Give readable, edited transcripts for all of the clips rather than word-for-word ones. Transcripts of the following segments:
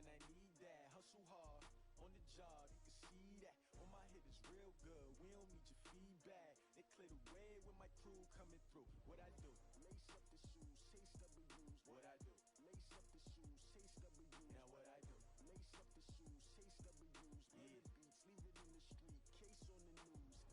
man, I need that. Hustle hard, on the job, you can see that. On my hit is real good, we don't need your feedback. They clear the way with my crew coming through. What I do? Lace up the shoes, chase W's. What I do? Lace up the shoes, chase W's. Now what I do? Lace up the shoes, chase W's. Yeah, beats, leave it in the street, case on the news.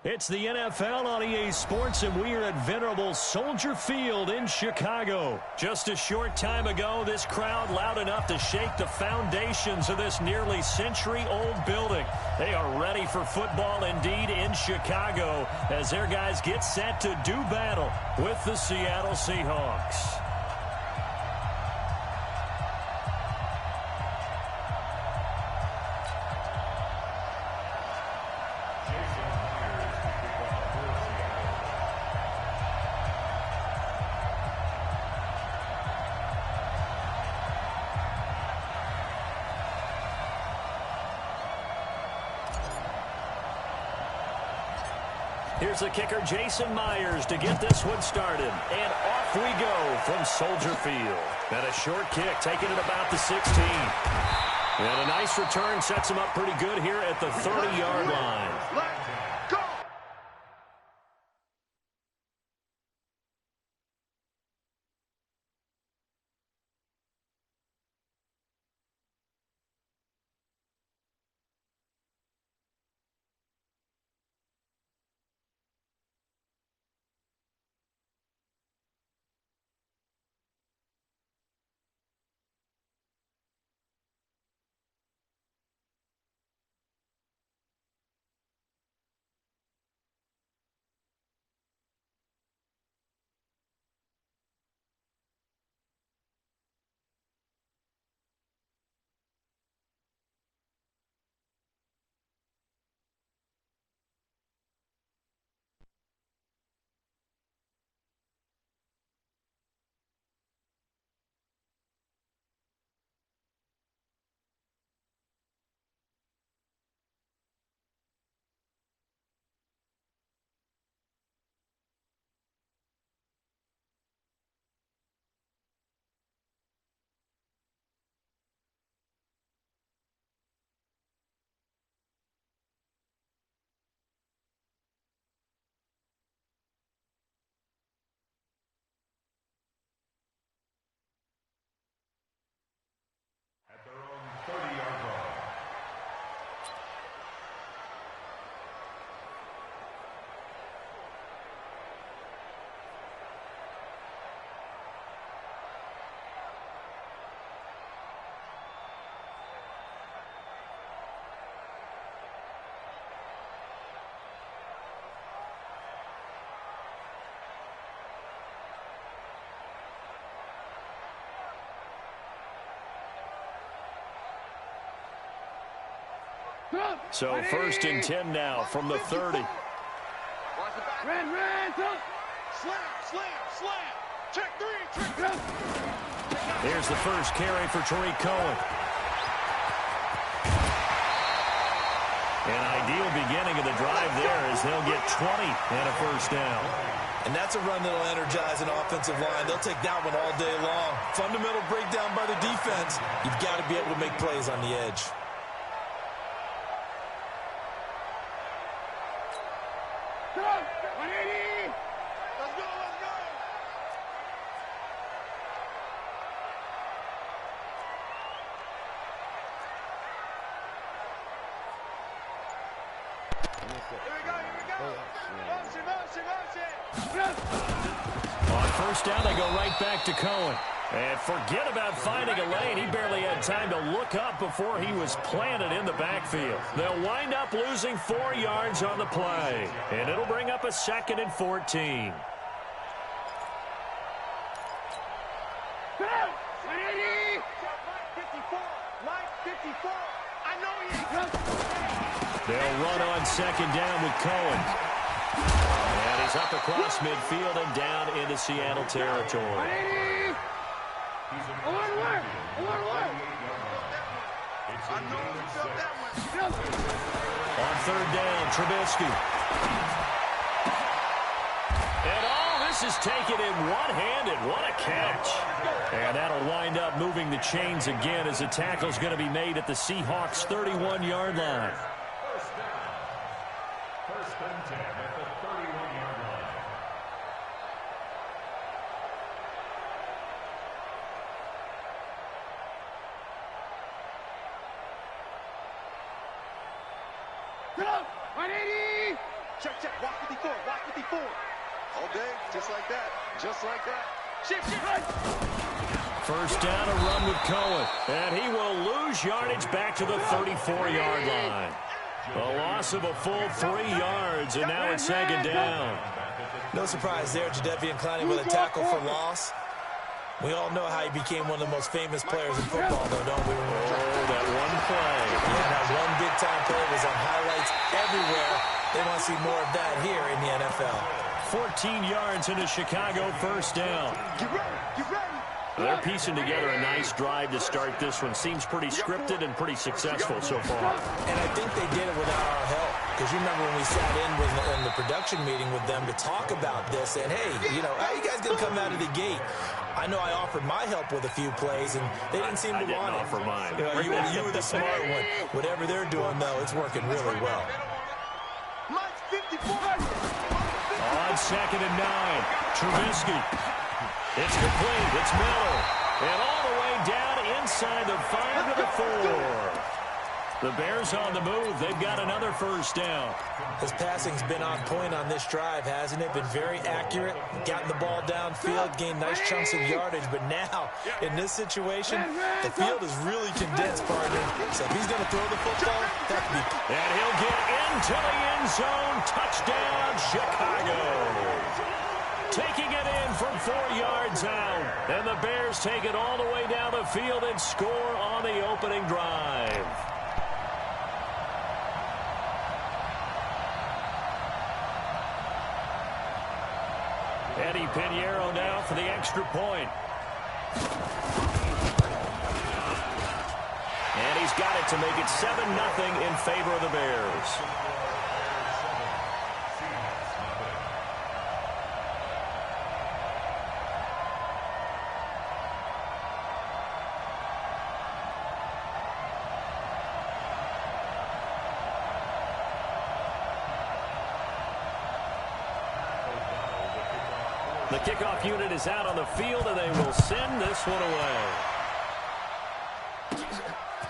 It's the NFL on EA Sports, and we are at venerable Soldier Field in Chicago. Just a short time ago, this crowd loud enough to shake the foundations of this nearly century-old building. They are ready for football indeed in Chicago as their guys get set to do battle with the Seattle Seahawks. Here's the kicker, Jason Myers, to get this one started. And off we go from Soldier Field. And a short kick, taking it about the 16. And a nice return sets him up pretty good here at the 30-yard line. Let's go! At their own 30-yard line. So 1st and 10 now from the 30. Ran, slam, check three, Here's the first carry for Tariq Cohen. An ideal beginning of the drive there as they'll get 20 and a first down. And that's a run that'll energize an offensive line. They'll take that one all day long. Fundamental breakdown by the defense. You've got to be able to make plays on the edge. Let's go! On first down, they go right back to Cohen. And forget about finding a lane. He barely had time to look up before he was planted in the backfield. They'll wind up losing 4 yards on the play. And it'll bring up a 2nd and 14. They'll run on 2nd down with Cohen. And he's up across midfield and down into Seattle territory. On 3rd down, Trubisky. And this is taken in one-handed. What a catch. And that'll wind up moving the chains again as the tackle's going to be made at the Seahawks' 31-yard line. First and 10 at the 31-yard line. Check, check. Walk 54. Walk 54. All day, just like that. Just like that. Shift, shift. First down, a run with Cohen. And he will lose yardage back to the 34-yard line. A loss of a full 3 yards, and now it's 2nd down. No surprise there, Jadeveon Clowney with a tackle for loss. We all know how he became one of the most famous players in football, though, don't we? Oh, that one play. Yeah, that one big-time play was on highlights everywhere. They want to see more of that here in the NFL. 14 yards into Chicago, first down. Get ready, get ready. They're piecing together a nice drive to start this one. Seems pretty scripted and pretty successful so far. And I think they did it without our help. Because you remember when we sat in the production meeting with them to talk about this, and hey, you know, how you guys going to come out of the gate? I know I offered my help with a few plays, and they didn't seem to want it. I didn't offer mine. You were the smart one. Whatever they're doing, though, it's working really well. On 2nd and 9, Trubisky. It's complete. It's Miller. And all the way down inside the 5 to the 4. The Bears on the move. They've got another first down. His passing's been on point on this drive, hasn't it? Been very accurate. Gotten the ball downfield, gained nice chunks of yardage. But now, in this situation, the field is really condensed, partner. So if he's going to throw the football, that could be... And he'll get into the end zone. Touchdown, Chicago. Taking it in from 4 yards out. And the Bears take it all the way down the field and score on the opening drive. Eddie Pinheiro now for the extra point. And he's got it to make it 7-0 in favor of the Bears. The kickoff unit is out on the field, and they will send this one away.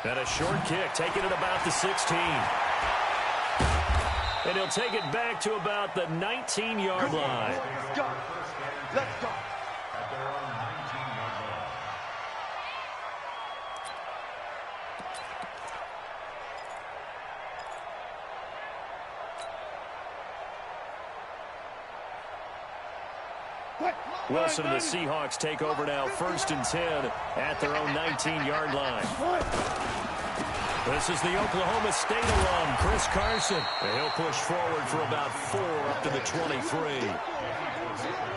And a short kick, taking it about the 16. And he'll take it back to about the 19-yard line. Let's go. Let's go. At their own 19-yard line. Wilson and the Seahawks take over now, 1st and 10 at their own 19-yard line. This is the Oklahoma State alum, Chris Carson. And he'll push forward for about 4 up to the 23.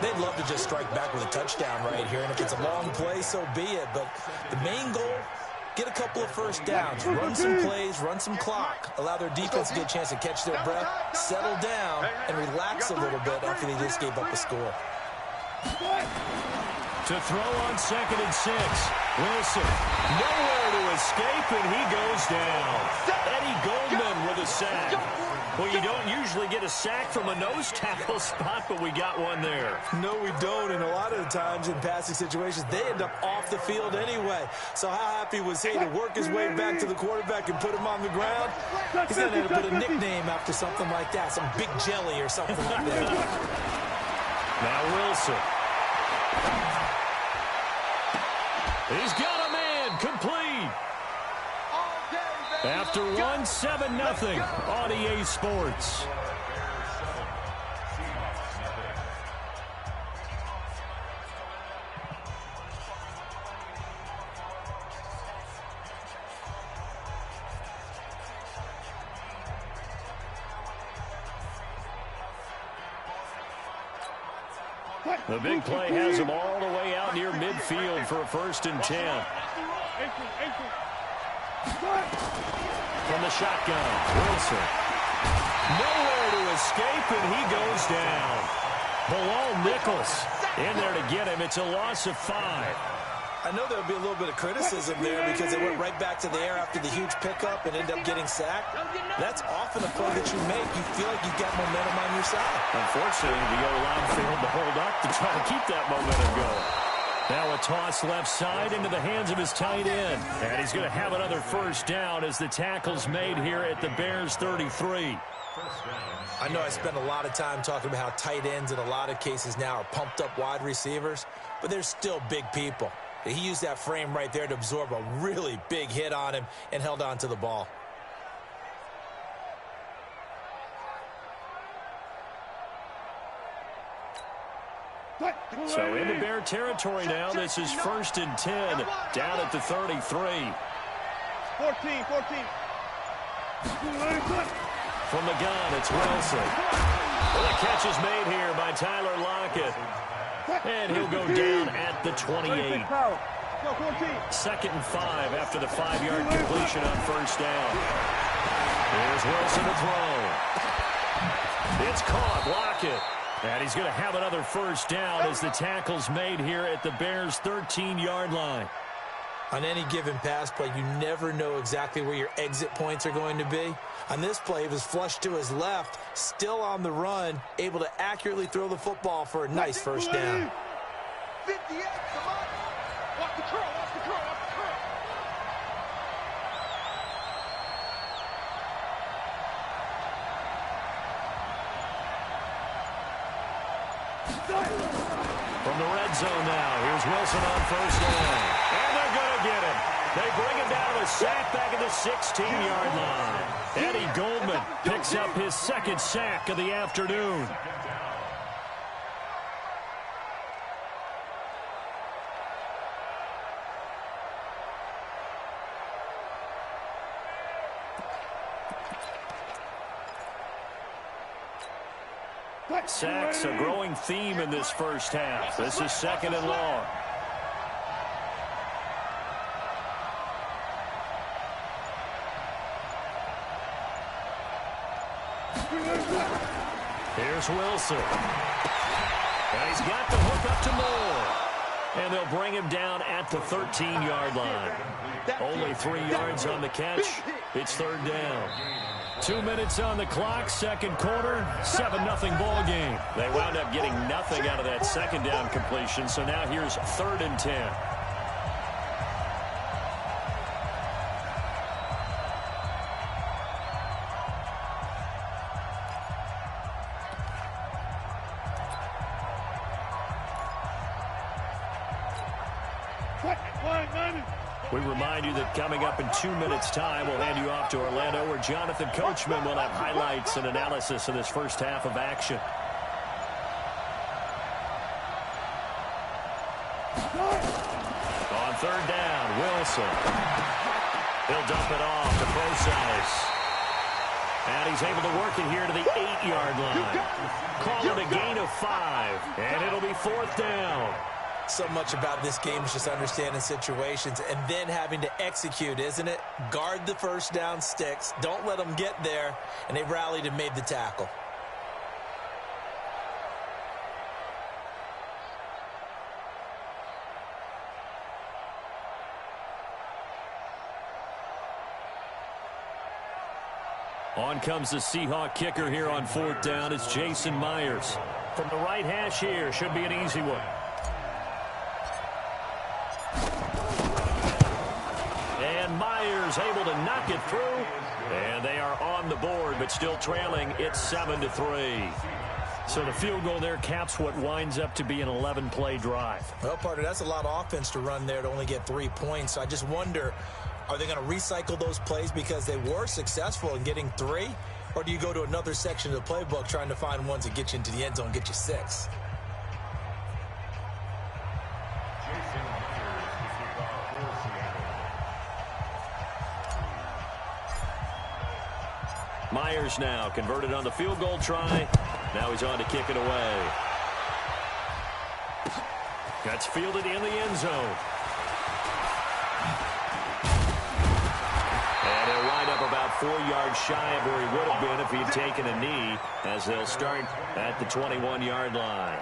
They'd love to just strike back with a touchdown right here, and if it's a long play, so be it. But the main goal, get a couple of first downs, run some plays, run some clock, allow their defense to get a chance to catch their breath, settle down, and relax a little bit after they just gave up a score. To throw on 2nd and 6. Wilson, nowhere to escape, and he goes down. Eddie Goldman with a sack. Well, you don't usually get a sack from a nose tackle spot, but we got one there. No, we don't, and a lot of the times in passing situations, they end up off the field anyway. So how happy was he to work his way back to the quarterback and put him on the ground? He's going to have to put a nickname after something like that, some Big Jelly or something like that. Now Wilson. He's got a man complete. After 1-7-0 on EA Sports. The big play has him all the way out near midfield for a 1st and 10. From the shotgun, Wilson. Nowhere to escape, and he goes down. Bilal Nichols in there to get him. It's a loss of 5. I know there would be a little bit of criticism there because they went right back to the air after the huge pickup and ended up getting sacked. That's often a play that you make. You feel like you've got momentum on your side. Unfortunately, the O-line failed to hold up to try to keep that momentum going. Now a toss left side into the hands of his tight end. And he's going to have another 1st down as the tackle's made here at the Bears 33. I know I spend a lot of time talking about how tight ends in a lot of cases now are pumped up wide receivers, but they're still big people. He used that frame right there to absorb a really big hit on him and held on to the ball. So into Bear territory now. This is 1st and 10 down at the 33. 14. From the gun, it's Wilson. Well, the catch is made here by Tyler Lockett. And he'll go down at the 28. 2nd and 5 after the 5-yard completion on 1st down. Here's Wilson to throw. It's caught, Lockett. And he's going to have another 1st down as the tackle's made here at the Bears' 13-yard line. On any given pass play, you never know exactly where your exit points are going to be. On this play, he was flushed to his left, still on the run, able to accurately throw the football for a nice 1st down. 58, come on. Walk the curl, walk the curl, walk the curl. From the red zone now, here's Wilson on 1st down. And they're going to get him. They bring him down to a sack back at the 16-yard line. Eddie Goldman picks up his 2nd sack of the afternoon. Sacks, a growing theme in this 1st half. This is 2nd and long. Here's Wilson. And he's got the hook up to Moore. And they'll bring him down at the 13-yard line. Only 3 yards on the catch. It's 3rd down. 2 minutes on the clock, 2nd quarter, 7-0 ball game. They wound up getting nothing out of that 2nd down completion, so now here's 3rd and 10. We remind you that coming up in 2 minutes' time, we'll hand you off to Orlando, where Jonathan Coachman will have highlights and analysis of this 1st half of action. On 3rd down, Wilson. He'll dump it off to Process. And he's able to work it here to the 8-yard line. Call it a gain of 5, and it'll be 4th down. So much about this game is just understanding situations and then having to execute, isn't it? Guard the 1st down sticks. Don't let them get there. And they rallied and made the tackle. On comes the Seahawk kicker here on 4th down. It's Jason Myers. From the right hash here, should be an easy one. And Myers able to knock it through. And they are on the board, but still trailing. It's 7-3. So the field goal there caps what winds up to be an 11-play drive. Well, partner, that's a lot of offense to run there to only get 3 points. So I just wonder, are they going to recycle those plays because they were successful in getting 3? Or do you go to another section of the playbook trying to find ones that get you into the end zone and get you 6? Myers now converted on the field goal try. Now he's on to kick it away. That's fielded in the end zone. And he'll wind up about 4 yards shy of where he would have been if he'd taken a knee, as they'll start at the 21-yard line.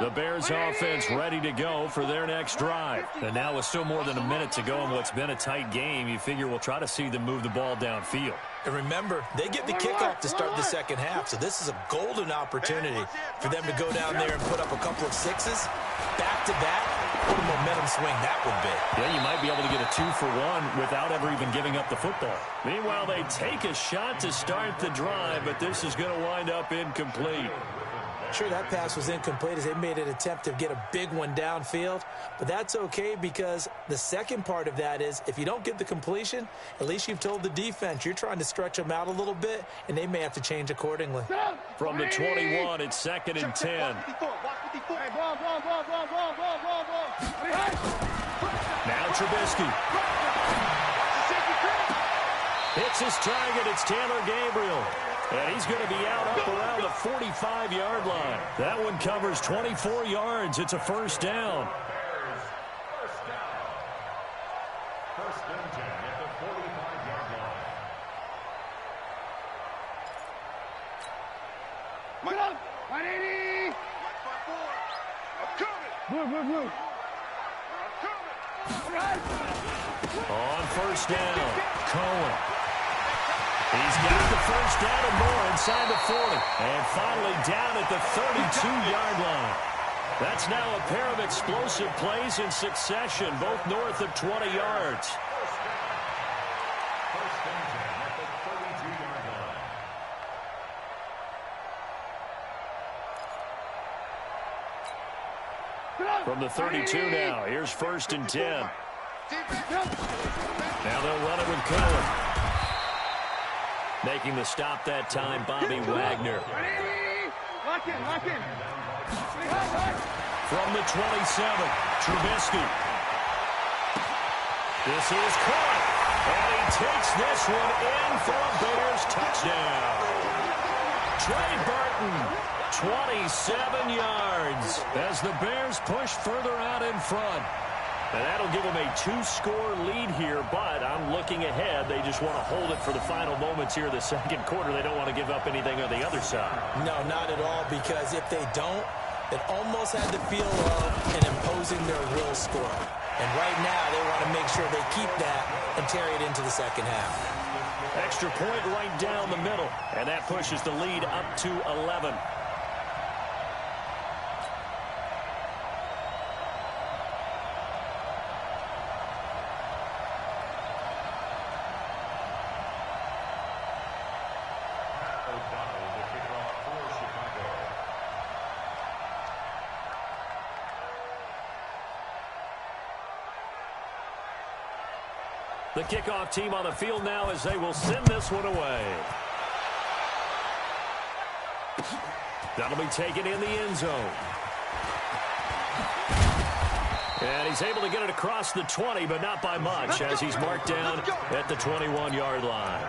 The Bears offense ready to go for their next drive. And now with still more than a minute to go in what's been a tight game, you figure we'll try to see them move the ball downfield. And remember, they get the kickoff to start the second half, so this is a golden opportunity for them to go down there and put up a couple of 6s back-to-back. What a momentum swing that would be. Yeah, you might be able to get a 2-for-1 without ever even giving up the football. Meanwhile, they take a shot to start the drive, but this is going to wind up incomplete. Sure, that pass was incomplete as they made an attempt to get a big one downfield, but that's okay because the second part of that is if you don't get the completion, at least you've told the defense you're trying to stretch them out a little bit, and they may have to change accordingly. From the 21, it's 2nd and 10. Now Trubisky. Hits his target. It's Taylor Gabriel. And he's going to be out up around the 45-yard line. That one covers 24 yards. It's a first down. First and 10 at the 45-yard line. Mike up. 180. I'm coming. Move. I'm coming. On first down, Cohen. He's got the first down and more inside the 40. And finally down at the 32-yard line. That's now a pair of explosive plays in succession, both north of 20 yards. First and 10 at the 32-yard line. From the 32 now, here's 1st and 10. Now they'll run it with Cohen. Making the stop that time, Bobby Wagner. Lock in. From the 27, Trubisky. This is caught. And he takes this one in for a Bears touchdown. Trey Burton, 27 yards as the Bears push further out in front. And that'll give them a 2-score lead here, but I'm looking ahead. They just want to hold it for the final moments here of the second quarter. They don't want to give up anything on the other side. No, not at all, because if they don't, it almost had the feel of an imposing their will score. And right now, they want to make sure they keep that and carry it into the second half. Extra point right down the middle, and that pushes the lead up to 11. The kickoff team on the field now as they will send this one away. That'll be taken in the end zone. And he's able to get it across the 20, but not by much, as he's marked down at the 21-yard line.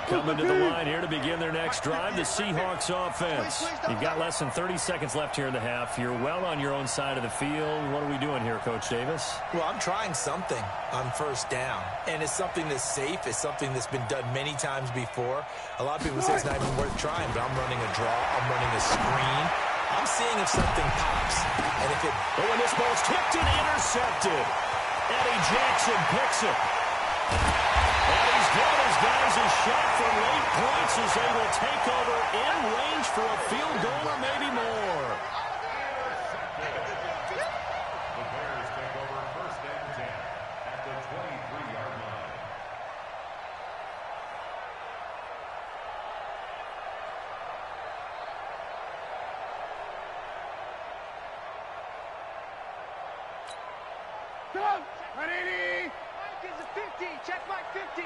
coming to the line here to begin their next drive, the Seahawks offense. You've got less than 30 seconds left here in the half. You're well on your own side of the field. What are we doing here, Coach Davis? Well, I'm trying something on first down, and it's something that's safe. It's something that's been done many times before. A lot of people say it's not even worth trying, but I'm running a draw. I'm running a screen. I'm seeing if something pops. And if it... Oh, and this ball's tipped and intercepted. Eddie Jackson picks it. And he's given his guys a shot for late points as they will take over in range for a field goal or maybe more. The Bears take over first and 10 at the 23-yard line. Go! Ready? Mike is a 50. Check Mike 50.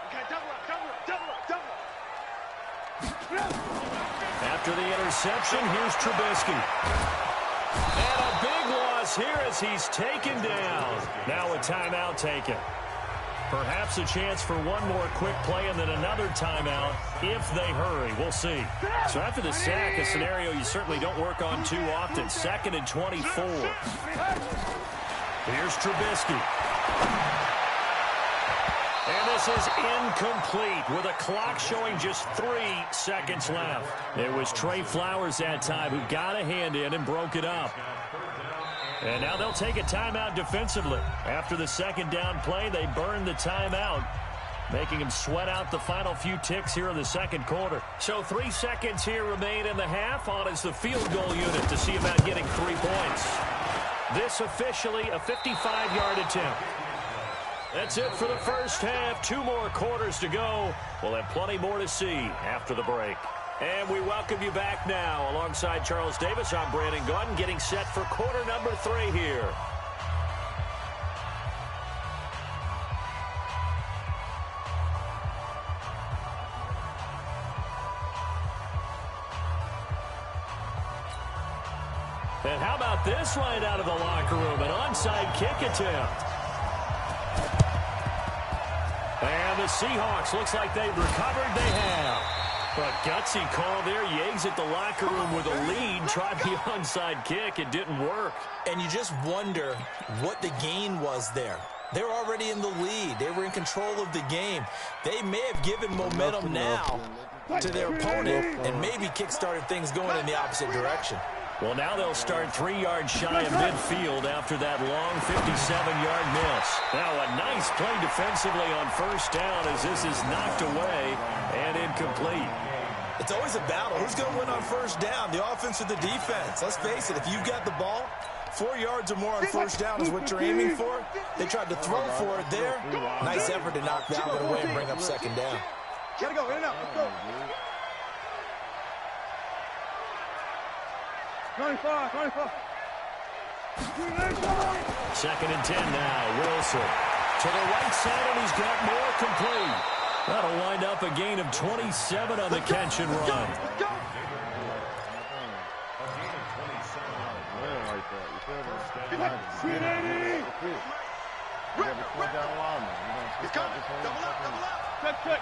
Okay, double up, double up, double up, double up. After the interception, here's Trubisky. And a big loss here as he's taken down. Now a timeout taken. Perhaps a chance for one more quick play and then another timeout if they hurry. We'll see. So after the sack, a scenario you certainly don't work on too often. 2nd and 24. Here's Trubisky. And this is incomplete with a clock showing just 3 seconds left. It was Trey Flowers that time who got a hand in and broke it up. And now they'll take a timeout defensively. After the second down play, they burn the timeout, making them sweat out the final few ticks here in the second quarter. So 3 seconds here remain in the half. On is the field goal unit to see about getting 3 points. This officially a 55-yard attempt. That's it for the first half. 2 more quarters to go. We'll have plenty more to see after the break. And we welcome you back now. Alongside Charles Davis, I'm Brandon Gaudin, getting set for quarter number 3 here. And how about this right out of the locker room? An onside kick attempt. And the Seahawks, looks like they've recovered. They have. But gutsy call there. Yates at the locker room with a lead. Tried the onside kick. It didn't work. And you just wonder what the gain was there. They're already in the lead. They were in control of the game. They may have given momentum now to their opponent and maybe kick-started things going in the opposite direction. Well, now they'll start 3 yards shy of midfield after that long 57-yard miss. Now a nice play defensively on first down as this is knocked away and incomplete. It's always a battle. Who's going to win on first down, the offense or the defense? Let's face it, if you've got the ball, 4 yards or more on first down is what you're aiming for. They tried to throw for it there. Nice effort to knock that one away and bring up second down. Gotta go, in and out, let's go. 25, 25. 2nd and 10 now. Wilson to the right side, and he's got more complete. That'll wind up a gain of 27 on the catch and run. He's coming. Double up, double up. Check, check.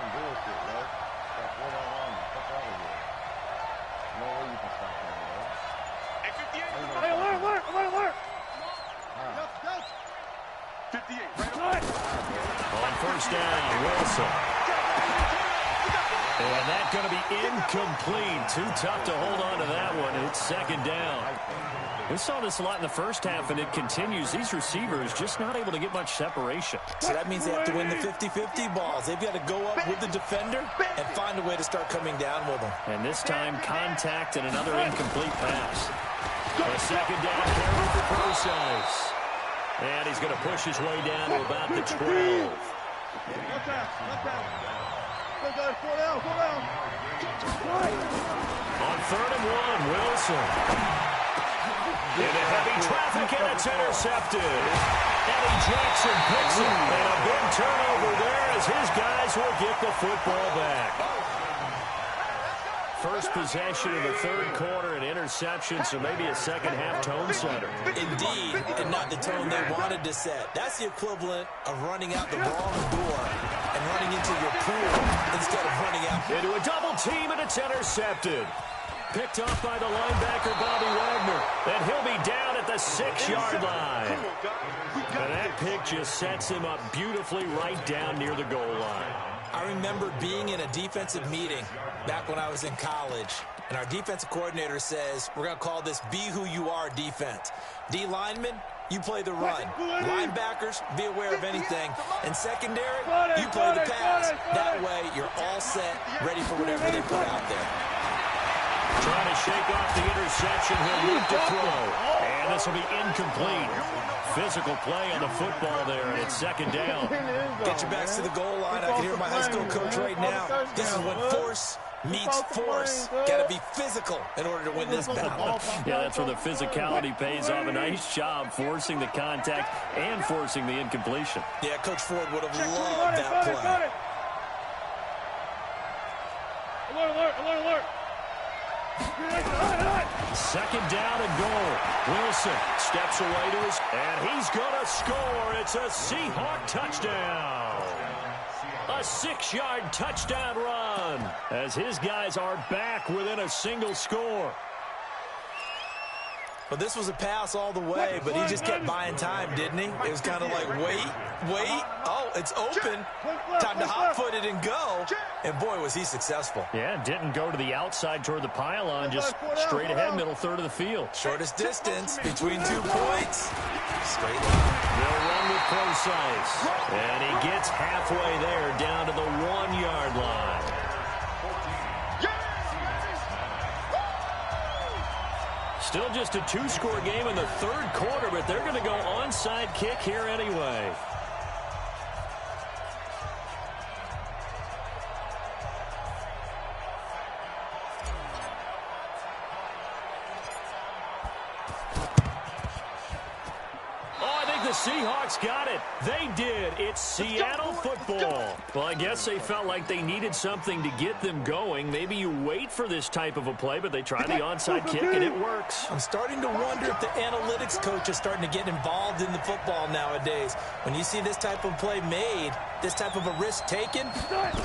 No way you can stop him, bro. Hey, alert. 58, right. On first down, Wilson. And that's going to be incomplete. Too tough to hold on to that one. It's second down. We saw this a lot in the first half, and it continues. These receivers just not able to get much separation. So that means they have to win the 50-50 balls. They've got to go up with the defender and find a way to start coming down with them. And this time, contact and another incomplete pass. A second down carry for Procise. And he's going to push his way down to about the 12. On 3rd and 1, Wilson. Into heavy traffic, and it's intercepted. Eddie Jackson picks it. And a big turnover there as his guys will get the football back. first possession of the third quarter, an interception, so maybe a second-half tone setter. Indeed, and not the tone they wanted to set. That's the equivalent of running out the wrong door and running into your pool instead of running out. Into a double team, and it's intercepted. Picked off by the linebacker, Bobby Wagner. And he'll be down at the 6-yard line. And that pick just sets him up beautifully right down near the goal line. I remember being in a defensive meeting back when I was in college, and our defensive coordinator says, we're going to call this Be Who You Are defense. D linemen, you play the run. Linebackers, be aware of anything. And secondary, you play the pass. That way, you're all set, ready for whatever they put out there. Trying to shake off the interception. He'll look to throw. And this will be incomplete. Physical play on the football there, and it's second down. Get your backs to the goal line. I can hear my high school coach right now. This is when force meets force. Got to be physical in order to win this battle. Yeah, that's where the physicality pays off. A nice job forcing the contact and forcing the incompletion. Yeah, Coach Ford would have loved that play. Alert. Second down and goal. Wilson steps away to his, and he's going to score. It's a Seahawk touchdown. A 6-yard touchdown run as his guys are back within a single score. Well, this was a pass all the way, but he just kept buying time, didn't he? It was kind of like, wait. Oh, it's open. Time to hot-foot it and go. And, boy, was he successful. Yeah, didn't go to the outside toward the pylon, just straight ahead, middle third of the field. Shortest distance between 2 points. Straight line. They'll run with precise. And he gets halfway there, down to the 1-yard line. Still just a 2-score game in the third quarter, but they're going to go onside kick here anyway. Seahawks got it. They did. It's Seattle football. Well, I guess they felt like they needed something to get them going. Maybe you wait for this type of a play, but they try the onside kick, and it works. I'm starting to wonder if the analytics coach is starting to get involved in the football nowadays. When you see this type of play made, this type of a risk taken,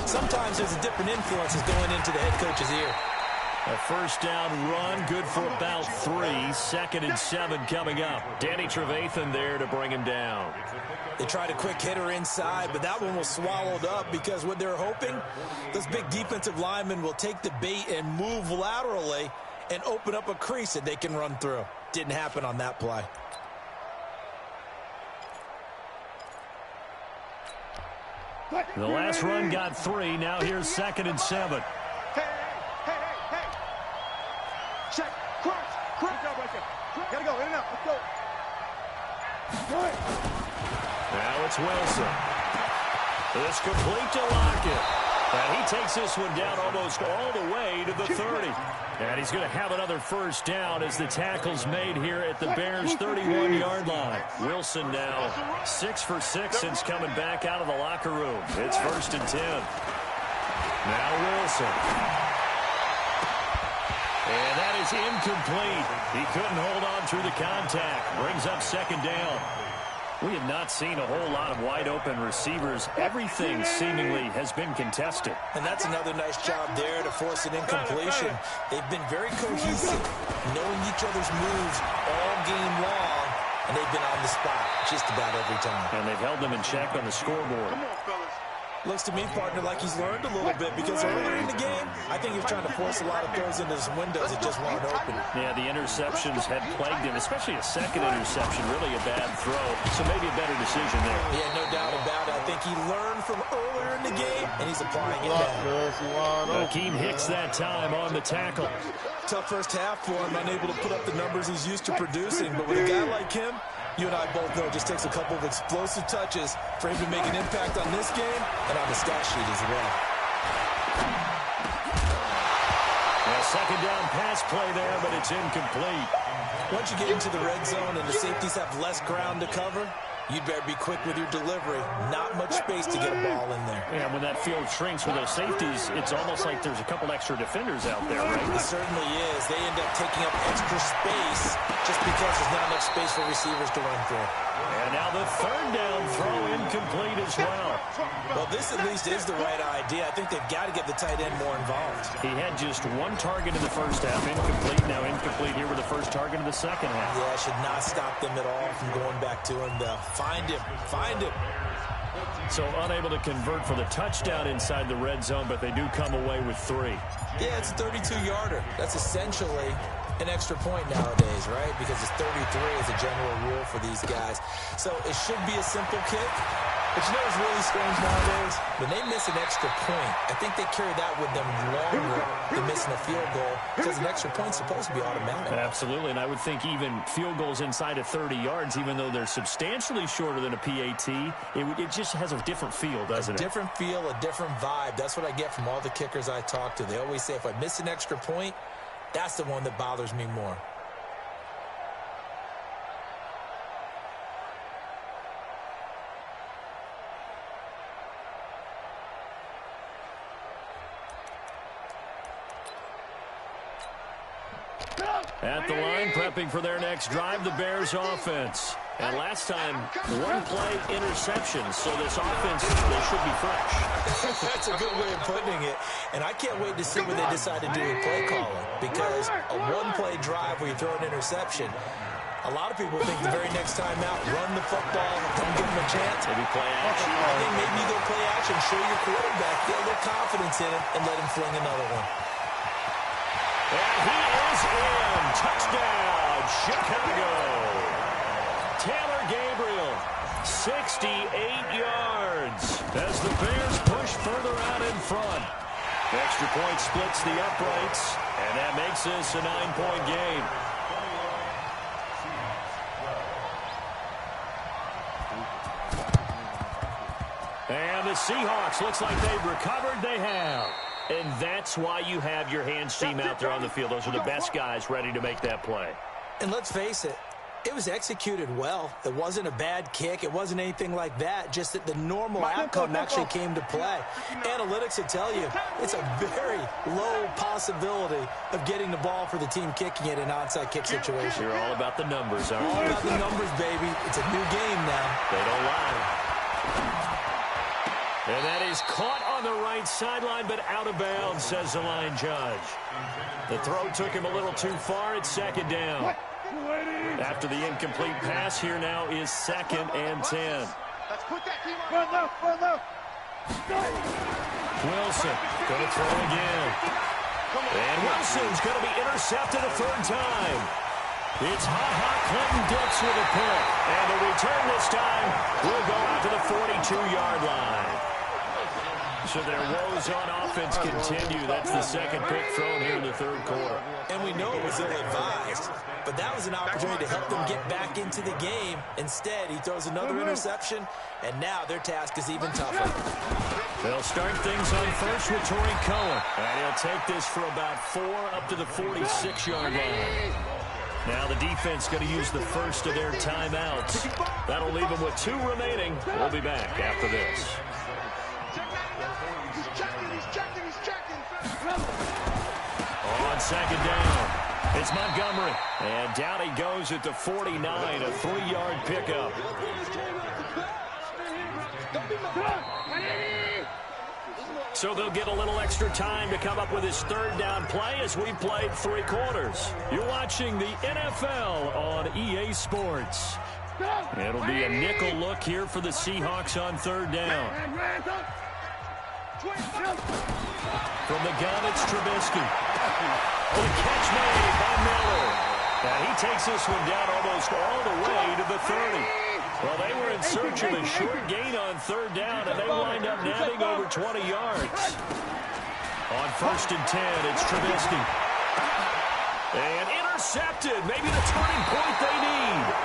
sometimes there's a different influences going into the head coach's ear. A first down run, good for about 3. 2nd and 7 coming up. Danny Trevathan there to bring him down. They tried a quick hitter inside, but that one was swallowed up because what they're hoping, those big defensive linemen will take the bait and move laterally and open up a crease that they can run through. Didn't happen on that play. The last run got 3. Now here's 2nd and 7. Check. Cross. Gotta go. In and out. Let's go. Now it's Wilson. It's complete to Lockett. And he takes this one down almost all the way to the 30. And he's going to have another first down as the tackle's made here at the Bears' 31-yard line. Wilson now 6 for 6 since coming back out of the locker room. It's 1st and 10. Now Wilson. And that is incomplete. He couldn't hold on through the contact. Brings up 2nd down. We have not seen a whole lot of wide-open receivers. Everything seemingly has been contested. And that's another nice job there to force an incompletion. They've been very cohesive, knowing each other's moves all game long, and they've been on the spot just about every time. And they've held them in check on the scoreboard. Come on, fellas. Looks to me, partner, like he's learned a little bit because earlier in the game, I think he was trying to force a lot of throws into some windows that just weren't open. Yeah, the interceptions had plagued him, especially a second interception, really a bad throw. So maybe a better decision there. Yeah, no doubt about it. I think he learned from earlier in the game, and he's applying it now. Akeem Hicks that time on the tackle. Tough first half for him, unable to put up the numbers he's used to producing. But with a guy like him, you and I both know it just takes a couple of explosive touches for him to make an impact on this game and on the stat sheet as well. A second down pass play there, but it's incomplete. Once you get into the red zone and the safeties have less ground to cover, you'd better be quick with your delivery. Not much space to get a ball in there. Yeah, when that field shrinks with those safeties, it's almost like there's a couple extra defenders out there, right? It certainly is. They end up taking up extra space just because there's not enough space for receivers to run through. And now the third down throw incomplete as well. Well, this at least is the right idea. I think they've got to get the tight end more involved. He had just one target in the first half, incomplete. Now incomplete here with the first target of the second half. Yeah, should not stop them at all from going back to him, though. Find him. Find him. So unable to convert for the touchdown inside the red zone, but they do come away with 3. Yeah, it's a 32-yarder. That's essentially an extra point nowadays, right? Because it's 33 as a general rule for these guys. So it should be a simple kick. But you know what's really strange nowadays? When they miss an extra point, I think they carry that with them longer than missing a field goal because an extra point's supposed to be automatic. Absolutely, and I would think even field goals inside of 30 yards, even though they're substantially shorter than a PAT, it just has a different feel, doesn't it? A different feel, a different vibe. That's what I get from all the kickers I talk to. They always say if I miss an extra point, that's the one that bothers me more. At the line, prepping for their next drive, the Bears offense. And last time, one play interception, so this offense, they should be fresh. That's a good way of putting it. And I can't wait to see what they decide to do with play calling. Because a one-play drive where you throw an interception, a lot of people think the very next time out, run the football, don't give them a chance. Maybe play action. I think maybe you go play action, show your quarterback, get a little confidence in him, and let him fling another one. And he is in. Touchdown, Chicago. Taylor Gabriel, 68 yards as the Bears push further out in front. Extra point splits the uprights, and that makes this a 9-point game. And the Seahawks, looks like they've recovered. They have. And that's why you have your hands team out there on the field. Those are the best guys ready to make that play. And let's face it, it was executed well. It wasn't a bad kick. It wasn't anything like that. Just that the normal outcome actually came to play. Analytics will tell you it's a very low possibility of getting the ball for the team kicking it in an onside kick situation. You're all about the numbers, aren't you? All about the numbers, baby. It's a new game now. They don't lie. And that is caught on the right sideline, but out of bounds, says the line judge. The throw took him a little too far. It's second down. After the incomplete pass, here now is 2nd and 10. Let's put that team on. Wilson going to throw again. And Wilson's going to be intercepted a third time. It's Ha-Ha Clinton Dix with a pick. And the return this time will go out to the 42-yard line. So their woes on offense continue. That's the second pick thrown here in the third quarter. And we know it was ill-advised, but that was an opportunity to help them get back into the game. Instead, he throws another interception, and now their task is even tougher. They'll start things on first with Torrey Cohen. And he'll take this for about 4 up to the 46-yard line. Now the defense going to use the first of their timeouts. That'll leave them with 2 remaining. We'll be back after this. On second down, it's Montgomery. And down he goes at the 49, a 3-yard pickup. So they'll get a little extra time to come up with his third down play as we played 3 quarters. You're watching the NFL on EA Sports. It'll be a nickel look here for the Seahawks on third down. From the gun, it's Trubisky. The catch made by Miller. And he takes this one down almost all the way to the 30. Well, they were in search of a short gain on third down, and they wind up nabbing over 20 yards. On 1st and 10, it's Trubisky. And intercepted. Maybe the turning point they need.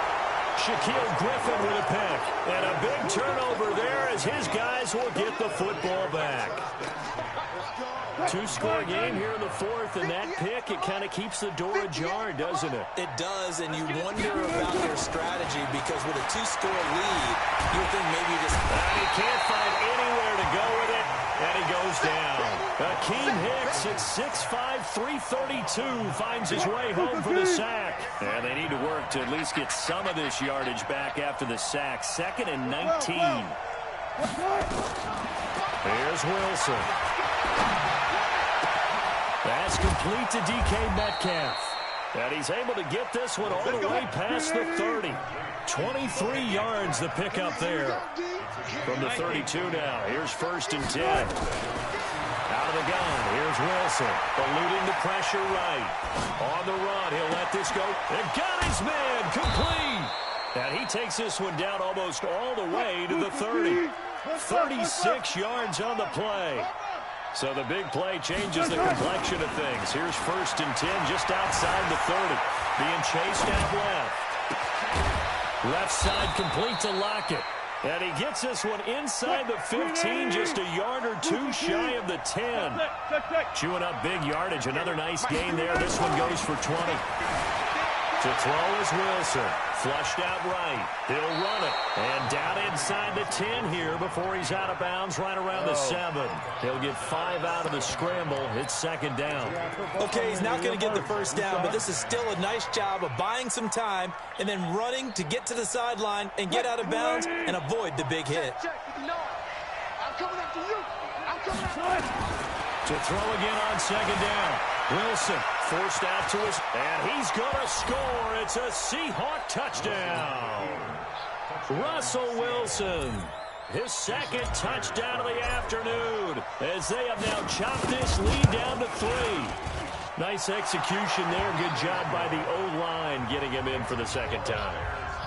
Shaquille Griffin with a pick. And a big turnover there as his guys will get the football back. Two-score game here in the fourth, and that pick, it kind of keeps the door ajar, doesn't it? It does, and you wonder about their strategy because with a two-score lead, you would think maybe just... And he can't find anywhere to go with it, and he goes down. Akeem Hicks at 6'5", 332 finds his way home for the sack. And they need to work to at least get some of this yardage back after the sack. 2nd and 19. Here's Wilson. That's complete to DK Metcalf. And he's able to get this one all the way past the 30. 23 yards the pickup there. From the 32 now. Here's 1st and 10. Out of the gun. Here's Wilson. Eluding the pressure right. On the run. He'll let this go. And got his man. Complete. And he takes this one down almost all the way to the 30. 36 yards on the play. So the big play changes the complexion of things. Here's 1st and 10 just outside the 30. Being chased out left. Left side complete to Lockett. And he gets this one inside the 15, just a yard or two shy of the 10. Chewing up big yardage. Another nice gain there. This one goes for 20. To throw is Wilson. Flushed out right. He'll run it. And down inside the 10 here before he's out of bounds right around the 7. He'll get 5 out of the scramble. It's 2nd down. Okay, he's not going to get the first down, but this is still a nice job of buying some time and then running to get to the sideline and get out of bounds and avoid the big hit. I'm coming after you. I'm coming after you. To throw again on 2nd down. Wilson forced out to his, and he's going to score. It's a Seahawk touchdown. Russell Wilson, his 2nd touchdown of the afternoon, as they have now chopped this lead down to 3. Nice execution there. Good job by the O-line getting him in for the 2nd time.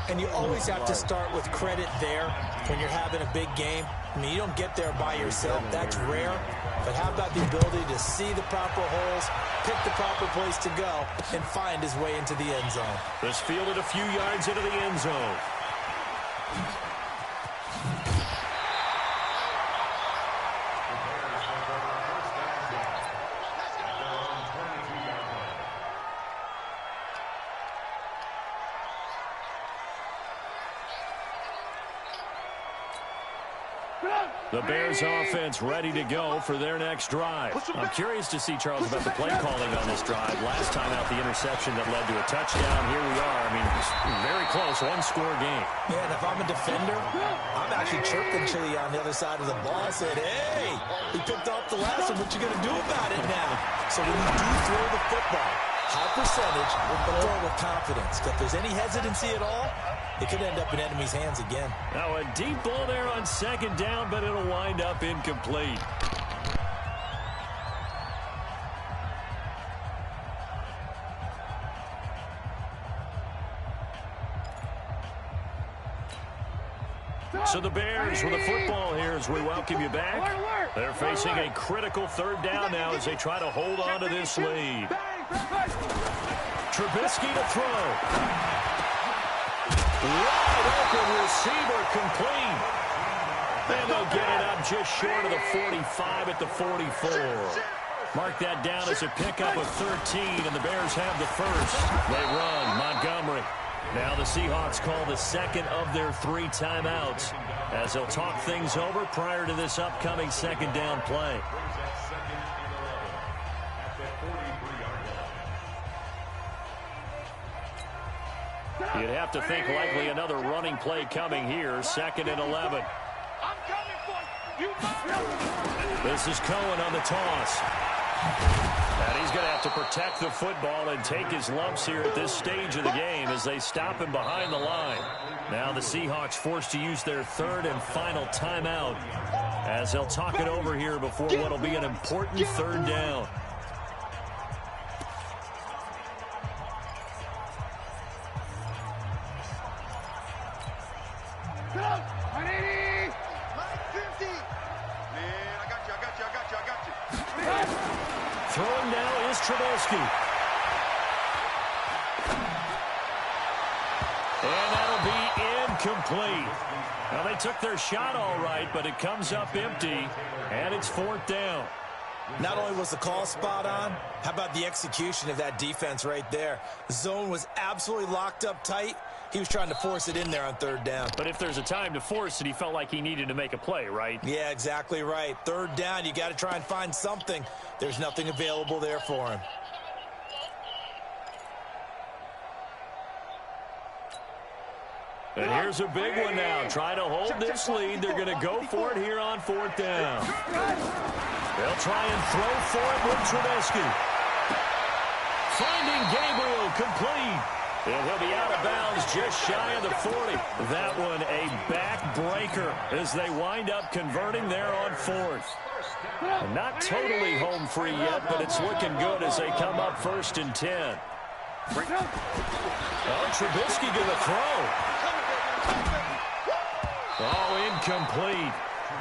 And you always have to start with credit there when you're having a big game. I mean, you don't get there by yourself. That's rare. But how about the ability to see the proper holes, pick the proper place to go, and find his way into the end zone? This fielded a few yards into the end zone. The Bears offense ready to go for their next drive. I'm curious to see, Charles, about the play calling on this drive. Last time out, the interception that led to a touchdown. Here we are. I mean, very close, one-score game. Yeah, and if I'm a defender, I'm actually chirping Chili on the other side of the ball. I said, hey, he picked off the last one. What you going to do about it now? So when you do throw the football, high percentage, but throw with confidence. If there's any hesitancy at all, it could end up in enemy's hands again. Now a deep ball there on 2nd down, but it'll wind up incomplete. So the Bears with the football here as we welcome you back. They're facing a critical 3rd down now as they try to hold on to this lead. Trubisky to throw. Wide open receiver complete. And they'll get it up just short of the 45 at the 44. Mark that down as a pickup of 13, and the Bears have the first. They run. Montgomery. Now the Seahawks call the 2nd of their 3 timeouts as they'll talk things over prior to this upcoming 2nd down play. You'd have to think likely another running play coming here. 2nd and 11. I'm coming for you. This is Cohen on the toss. And he's going to have to protect the football and take his lumps here at this stage of the game as they stop him behind the line. Now the Seahawks forced to use their 3rd and final timeout as they'll talk it over here before what will be an important 3rd down. Throwing now is Trubisky. And that'll be incomplete. Well, they took their shot all right, but it comes up empty, and it's 4th down. Not only was the call spot on, how about the execution of that defense right there? The zone was absolutely locked up tight. He was trying to force it in there on 3rd down. But if there's a time to force it, he felt like he needed to make a play, right? Yeah, exactly right. 3rd down, you got to try and find something. There's nothing available there for him. And here's a big one now. Trying to hold this lead. They're going to go for it here on 4th down. They'll try and throw for it with Trubisky. Finding Gabriel complete. And he'll be out of bounds just shy of the 40. That one a backbreaker as they wind up converting there on 4th. And not totally home free yet, but it's looking good as they come up 1st and 10. Oh, Trubisky to the throw. Oh, incomplete.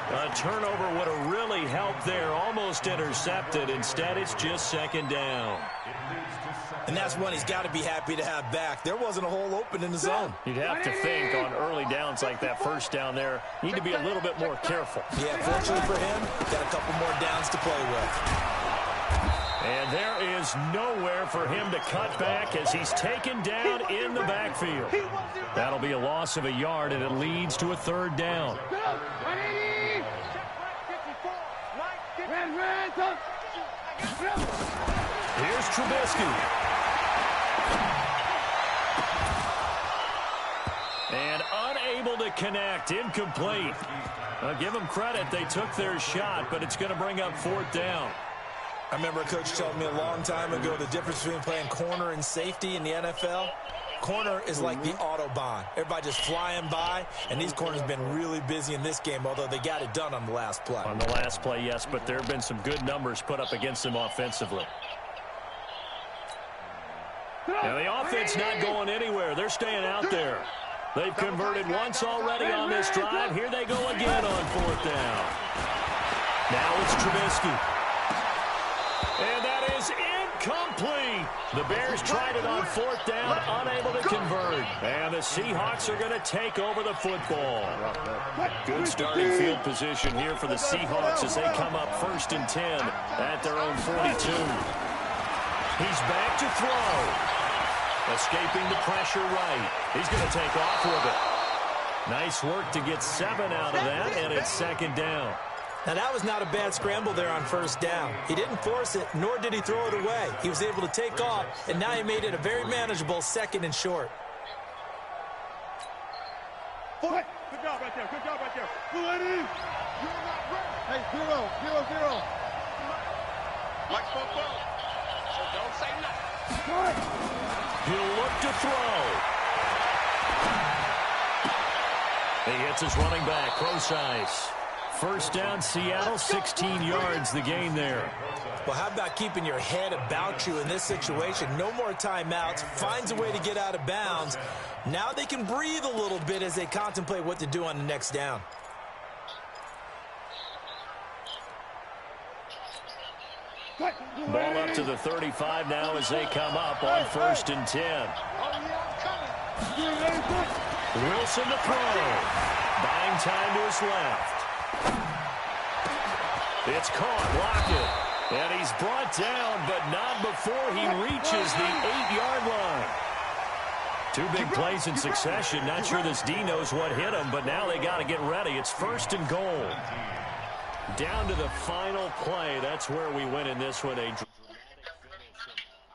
A turnover would have really helped there. Almost intercepted. Instead, it's just 2nd down. And that's one he's got to be happy to have back. There wasn't a hole open in the zone. You'd have to think on early downs like that 1st down there, need to be a little bit more careful. Yeah, fortunately for him, got a couple more downs to play with. And there is nowhere for him to cut back as he's taken down in the backfield. That'll be a loss of a yard, and it leads to a 3rd down. Here's Trubisky. And unable to connect, incomplete. I'll give them credit, they took their shot, but it's going to bring up 4th down. I remember a coach telling me a long time ago the difference between playing corner and safety in the NFL. Corner is like the Autobahn. Everybody just flying by, and these corners have been really busy in this game, although they got it done on the last play. On the last play, yes, but there have been some good numbers put up against them offensively. Now, the offense not going anywhere. They're staying out there. They've converted once already on this drive. Here they go again on 4th down. Now it's Trubisky. And that is incomplete. The Bears tried it on 4th down, unable to convert. And the Seahawks are going to take over the football. Good starting field position here for the Seahawks as they come up 1st and 10 at their own 42. He's back to throw. Escaping the pressure right. He's going to take off with it. Nice work to get 7 out of that, and it's 2nd down. Now, that was not a bad scramble there on 1st down. He didn't force it, nor did he throw it away. He was able to take off, and now he made it a very manageable 2nd and short. Good job right there. Good job right there. Hey, 0-0-0. Mike spoke well. So don't say nothing. He'll look to throw. He hits his running back, Procise. 1st down, Seattle, 16 yards the gain there. Well, how about keeping your head about you in this situation? No more timeouts. Finds a way to get out of bounds. Now they can breathe a little bit as they contemplate what to do on the next down. Ball up to the 35 now as they come up on 1st and 10. Wilson to throw. Buying time to his left. It's caught, Lockett. And he's brought down, but not before he reaches the 8-yard line. 2 big plays in succession. Not sure this D knows what hit him, but now they got to get ready. It's 1st and goal. Down to the final play. That's where we win in this one.